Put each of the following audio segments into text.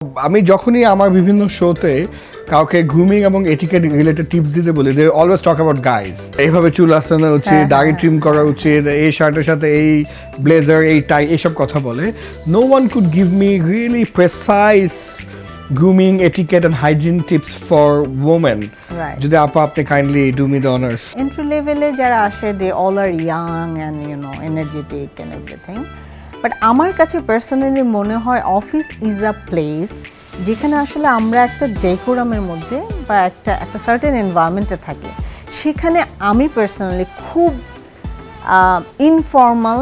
আমি যখনই আমার বিভিন্ন শোতে কাউকে গ্রুমিং এবং এটিকেট রিলেটেড টিপস দিতে বলি, they always talk about guys. এইভাবে চুল আঁচড়ানো উচিত, দাড়ি ট্রিম করা উচিত, এই শার্টের সাথে এই ব্লেজার, এই টাই, এইসব কথা বলে। No one could give me really precise grooming etiquette and hygiene tips for women. যদি আপনি kindly do me the honors. Entry level এ যারা আসে, they all are young and energetic and everything. But আমার কাছে পার্সোনালি মনে হয় office is a place যেখানে আসলে আমরা একটা ডেকোরামের মধ্যে বা একটা সার্টেন এনভায়রনমেন্টে থাকি। সেখানে আমি পার্সোনালি খুব ইনফর্মাল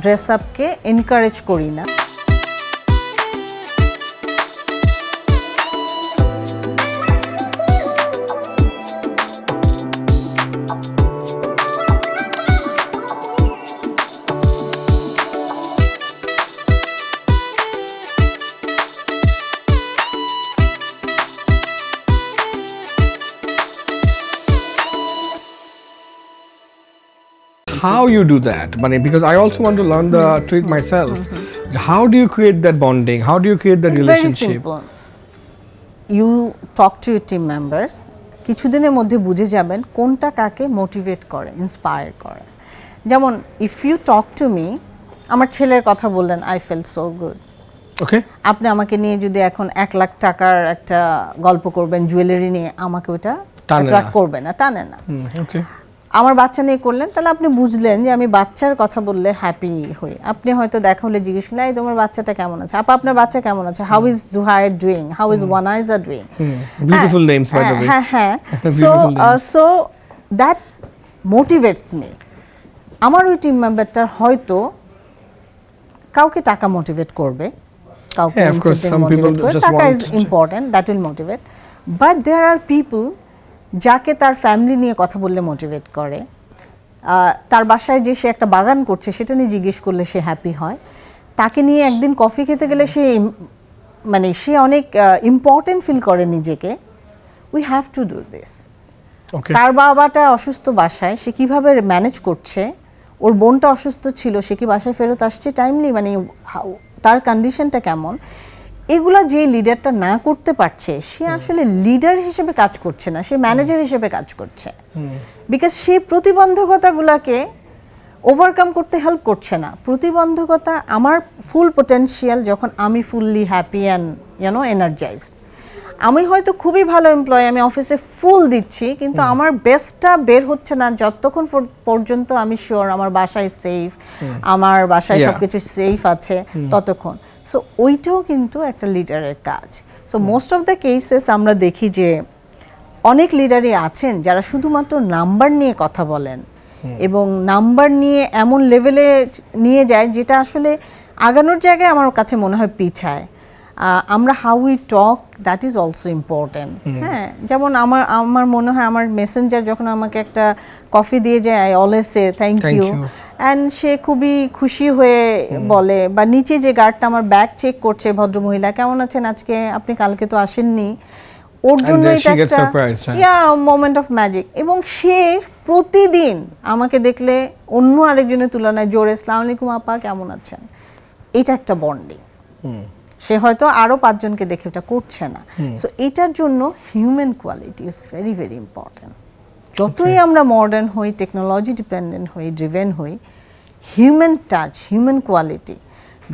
ড্রেস আপকে এনকারেজ করি না। How you do that? Because I also want to learn the trick myself. How do you create that bonding? How do you create that relationship? Very simple. You talk to your team members. কিছুদিনের মধ্যে বুঝে যাবেন কোনটা কাকে motivate করে, inspire করে। যেমন if you talk to me, আমার ছেলের কথা বললেন, I felt so good. Okay. আপনি আমাকে নিয়ে যদি এখন 1 লাখ টাকার একটা গল্প করবেন জুয়েলারি নিয়ে, আমাকে ওটা অ্যাট্রাক্ট করবে না, টানে না। Okay. আমার বাচ্চা নিয়ে করলেন, তাহলে আপনি বুঝলেন যে আমি বাচ্চার কথা বললে হ্যাপি হই। আপনি হয়তো দেখা হলে জিজ্ঞেস করলেন, এই তোমার বাচ্চাটা কেমন আছে, আপনার বাচ্চা কেমন আছে, how is Zuhair doing, how is Wanaiza doing. Beautiful names by the way. হ্যাঁ সো দ্যাট মোটিভেটস মি। আমার ওই টিম মেম্বারটার হয়তো কাউকে টাকা মোটিভেট করবে, কাউকে মোটিভেট করবে, টাকা is important, that will motivate. But there are people যাকে তার ফ্যামিলি নিয়ে কথা বললে মোটিভেট করে, তার বাসায় যে সে একটা বাগান করছে সেটা নিয়ে জিজ্ঞেস করলে সে হ্যাপি হয়, তাকে নিয়ে একদিন কফি খেতে গেলে সে অনেক ইম্পর্টেন্ট ফিল করে নিজেকে। We have to do this. তার বাবাটা অসুস্থ বাসায়, সে কিভাবে ম্যানেজ করছে, ওর বোনটা অসুস্থ ছিল, সে কি বাসায় ফেরত আসছে টাইমলি, তার কন্ডিশনটা কেমন, এগুলা যে লিডারটা না করতে পারছে, সে আসলে লিডার হিসেবে কাজ করছে না, সে ম্যানেজার হিসেবে কাজ করছে। বিকজ সে প্রতিবন্ধকতাগুলোকে ওভারকাম করতে হেল্প করছে না। প্রতিবন্ধকতা আমার ফুল পোটেনশিয়াল যখন আমি ফুললি হ্যাপি অ্যান্ড এনার্জাইজড। আমি হয়তো খুবই ভালো এমপ্লয়ি, আমি অফিসে ফুল দিচ্ছি, কিন্তু আমার বেস্টটা বের হচ্ছে না যতক্ষণ পর্যন্ত আমি শিওর আমার বাসায় সেফ, আমার বাসায় সবকিছু সেফ আছে ততক্ষণ। সো ওইটাও কিন্তু একটা লিডারের কাজ। So most of the cases আমরা দেখি যে অনেক লিডারই আছেন যারা শুধুমাত্র নাম্বার নিয়ে কথা বলেন এবং নাম্বার নিয়ে এমন লেভেলে নিয়ে যায় যেটা আসলে আগানোর জায়গায় আমার কাছে মনে হয় পিছায়। আমরা how we talk, that is also important. হ্যাঁ, যেমন আমার মনে হয় আমার মেসেঞ্জার যখন আমাকে একটা কফি দিয়ে যায়, I always say thank you, and সে খুবই খুশি হয়ে বলে। বা নিচে যে গার্ডটা আমার ব্যাগ চেক করছে, ভদ্রমহিলা কেমন আছেন আজকে, আপনি কালকে তো আসেননি, ওর জন্য এটা একটা মোমেন্ট অফ ম্যাজিক। এবং সে প্রতিদিন আমাকে দেখলে অন্য আরেকজনের তুলনায় জোরে আসসালামু আলাইকুম আপা কেমন আছেন, এটা একটা বন্ডিং। সে হয়তো আরো 5 জনকে দেখে ওটা করছে না। সো এটার জন্য human quality is very very important. যতই আমরা মডার্ন হই, টেকনোলজি ডিপেন্ডেন্ট হই, ড্রিভেন হই, হিউম্যান টাচ, হিউম্যান কোয়ালিটি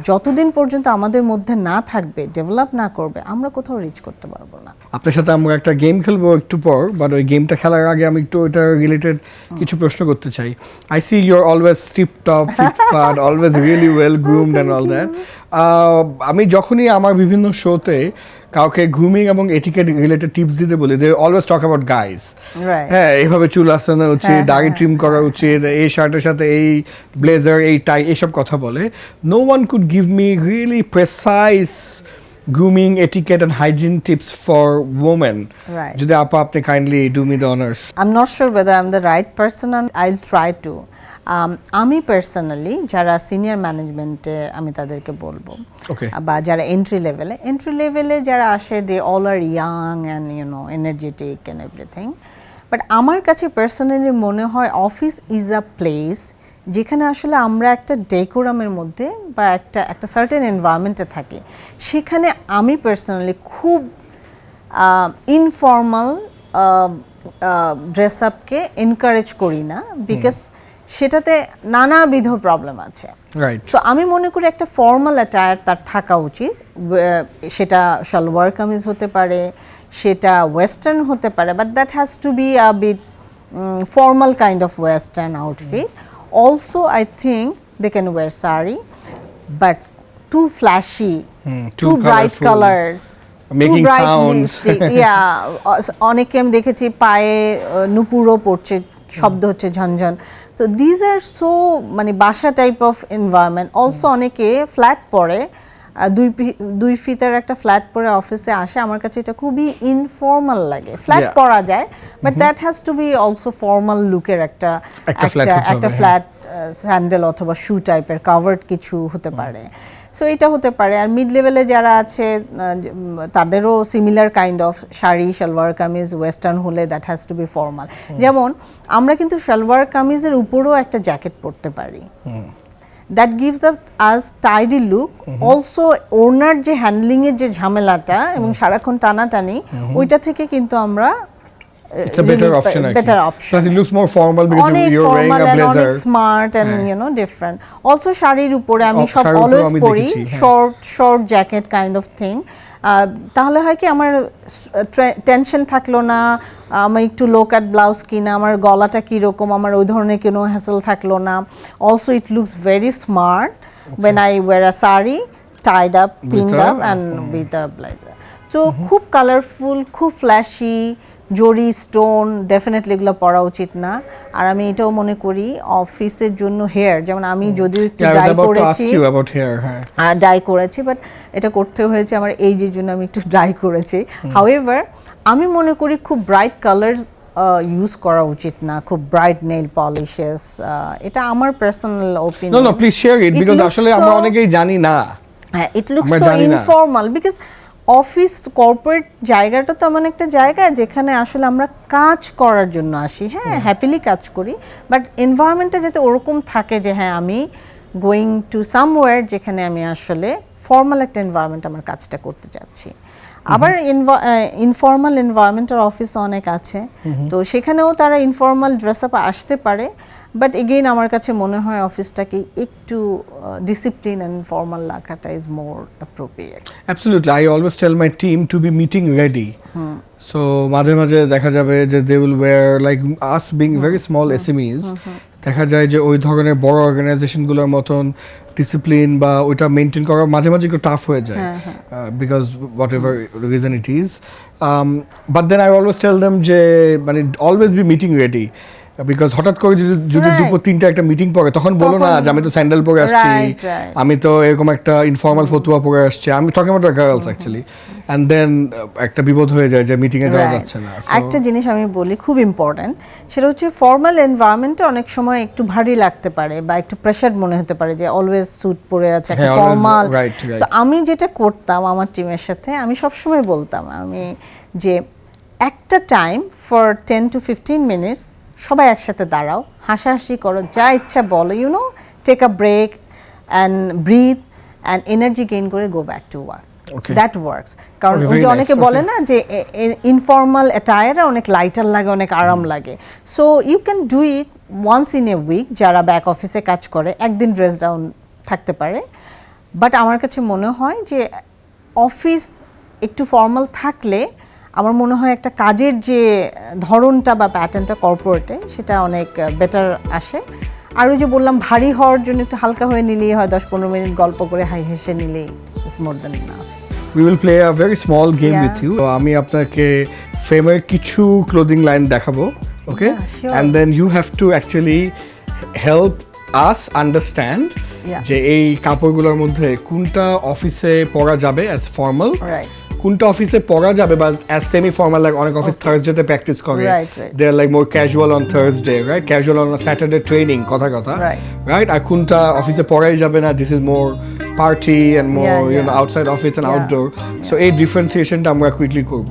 যতদিন পর্যন্ত আমাদের মধ্যে না থাকবে, ডেভেলপ না করবে, আমরা কোথাও রিচ করতে পারবো না। আপনার সাথে আমরা একটা গেম খেলবো একটু পর, বাট ওই গেমটা খেলার আগে আমি একটু ওইটা রিলেটেড কিছু প্রশ্ন করতে চাই। I see your always strip top, ফিট ফাট, always really well groomed and all that. আমি যখনই আমার বিভিন্ন শোতে কাউকে গ্রুমিং এবং এটিকেট রিলেটেড টিপস দিতে বলি, they always talk about guys. হ্যাঁ, এইভাবে চুল আঁচড়ানো উচিত, দাড়ি ট্রিম করা উচিত, এই শার্টের সাথে এই ব্লেজার, এই টাই, এইসব কথা বলে। No one could give me really precise grooming etiquette and hygiene tips for women. যদি আপনি kindly do me the honors. I'm not sure whether I'm the right person and I'll try to. আমি personally যারা senior ম্যানেজমেন্টে আমি তাদেরকে বলবো, বা যারা এন্ট্রি লেভেলে যারা আসে, they all are young and energetic and everything. But আমার কাছে পার্সোনালি মনে হয় অফিস ইজ আ প্লেস যেখানে আসলে আমরা একটা ডেকোরামের মধ্যে বা একটা সার্টেন এনভায়রনমেন্টে থাকি, সেখানে আমি পার্সোনালি খুব ইনফর্মাল ড্রেস আপকে এনকারেজ করি না, বিকজ সেটাতে নানাবিধ প্রবলেম আছে। সো আমি মনে করি একটা ফর্মাল অ্যাটায়ার তার থাকা উচিত, সেটা সালোয়ার কামিজ হতে পারে, সেটা ওয়েস্টার্ন হতে পারে, but that has to be a bit formal kind of western outfit. Also, I think they can wear sari, but too flashy, too bright colors, making too bright sounds. lipstick. Yeah, অনেকে আমি দেখেছি পায়ে নুপুরও পড়ছে, শব্দ হচ্ছে ঝনঝন। So these are so মানে বাসা type of environment. Also অনেকে ফ্ল্যাট পরে, দুই ফিতার একটা ফ্ল্যাট পরে অফিসে আসে, আমার কাছে এটা খুবই ইনফর্মাল লাগে। ফ্ল্যাট পরা যায়, but that has to be also formal লুকের একটা ফ্ল্যাট স্যান্ডেল অথবা শু টাইপের কাভার্ড কিছু হতে পারে। সো এটা হতে পারে। আর মিড লেভেলে যারা আছে তাদেরও similar kind of sari, salwar kameez, western হলে that has to be formal. যেমন আমরা কিন্তু সালোয়ার কামিজের উপরেও একটা জ্যাকেট পরতে পারি, that gives us tidy look. Also ওনার যে হ্যান্ডলিং এর যে ঝামেলাটা এবং সারাক্ষণ টানাটানি, ওইটা থেকে কিন্তু আমরা it's a better option because it looks more formal because you're wearing a blazer, অনেক smart and you know different. Also শাড়ির উপরে আমি সব অলওয়েজ পরি short jacket kind of thing. তাহলে হয় কি আমার টেনশন থাকলো না, আমি একটু লো কাট ব্লাউজ কিনা, আমার গলাটা কীরকম, আমার ওই ধরনের কোনো হ্যাসেল থাকলো না। Also it looks very smart when I wear a sari tied up, pinned up and with a blazer. So খুব কালারফুল, খুব ফ্ল্যাশি, জরি, স্টোন ডেফিনেটলি এগুলো পরা উচিত না। আর আমি এটাও মনে করি অফিসের জন্য হেয়ার, যেমন আমি যদিও একটু ডাই করেছি, বাট এটা করতে হয়েছে আমার এইজের জন্য, আমি একটু ডাই করেছি। হাউএভার আমি মনে করি খুব ব্রাইট কালার্স ইউজ করা উচিত না, খুব ব্রাইট নেইল পলিশেস। এটা আমার personal opinion. No please share it, because আসলে আমরা অনেকেই জানি না। হ্যাঁ, it looks so informal, because office corporate জায়গাটা তো এমন একটা জায়গা যেখানে আসলে আমরা কাজ করার জন্য আসি, হ্যাঁ হ্যাপিলি কাজ করি, বাট এনভায়রনমেন্টটা যাতে ওরকম থাকে যে হ্যাঁ আমি গোয়িং টু সামওয়্যার যেখানে আমি আসলে ফর্মাল একটা এনভায়রনমেন্ট আমার কাজটা করতে যাচ্ছি। আবার ইনফর্মাল এনভায়রনমেন্টের অফিস অনেক আছে, তো সেখানেও তারা ইনফর্মাল ড্রেস আপ আসতে পারে, বাট এগেইন আমার কাছে মনে হয় অফিসটাকে একটু ডিসিপ্লিন অ্যান্ড ফর্মাল রাখাটা is more appropriate. Absolutely, I always tell my team to be meeting ready. So মাঝে মাঝে দেখা যাবে যে they will wear like us being very small SMEs, দেখা যায় যে ওই ধরনের বড় অর্গানাইজেশনগুলোর মতন ডিসিপ্লিন বা ওইটা মেনটেন করা মাঝে মাঝে একটু টাফ হয়ে যায়, because whatever reason it is. But then I always tell them যে মানে always be meeting ready, because হঠাৎ করে যদি দুপুর 3টা একটা মিটিং পড়ে তখন বলো না যে আমি তো স্যান্ডেল পরে আসছি, আমি তো এরকম একটা ইনফর্মাল ফতুয়া পরে আসছি, আমি talking about girls actually, and then একটা বিপদ হয়ে যায় যে মিটিং এ যাওয়া যাচ্ছে না। একটা জিনিস আমি বলি খুব ইম্পর্টেন্ট, সেটা হচ্ছে ফর্মাল এনভায়রনমেন্টে অনেক সময় একটু ভারী লাগতে পারে বা একটু প্রেশার মনে হতে পারে যে অলওয়েজ স্যুট পরে আছে, একটা ফর্মাল। সো আমি যেটা করতাম আমার টিমের সাথে, আমি সবসময় বলতাম আমি যে একটা টাইম ফর 10 to 15 মিনিটস সবাই একসাথে দাঁড়াও, হাসাহাসি করো, যা ইচ্ছা বলো, you know, take a break and breathe and energy gain করে go back to work. That works. কারণ ওই যে অনেকে বলে না যে ইনফর্মাল অ্যাটায়ারে অনেক লাইটার লাগে, অনেক আরাম লাগে। So you can do it once in a week. যারা ব্যাক অফিসে কাজ করে একদিন ড্রেস ডাউন থাকতে পারে, বাট আমার কাছে মনে হয় যে অফিস একটু ফর্মাল থাকলে আমার মনে হয় একটা কাজের যে ধরনটা বা প্যাটার্নটা কর্পোরেটে সেটা অনেক বেটার আসে। আর ওই যে বললাম ভারী হওয়ার জন্য একটু হালকা হয়ে নিলেই হয়, 10-15 মিনিট গল্প করে হাই হেসে নিলেই it's more than enough. We will play a very small game with you. So আমি আপনাকে ফেমের কিছু ক্লোদিং লাইন দেখাবো, okay? And then you have to actually help us understand যে এই কাপড়গুলোর মধ্যে কোনটা অফিসে পরা যাবে as formal, কোনটা অফিসে পরা যাবে বা as semi formal, like অনেক অফিস থার্সডেতে প্র্যাকটিস করে, they are like more casual on Thursday, right? Casual on a Saturday training, কথা right? আর কোনটা অফিসে পরাই যাবে না, this is more party and more you know outside office and outdoor. So এই ডিফারেন্সিয়েশনটা আমরা কুইকলি করব।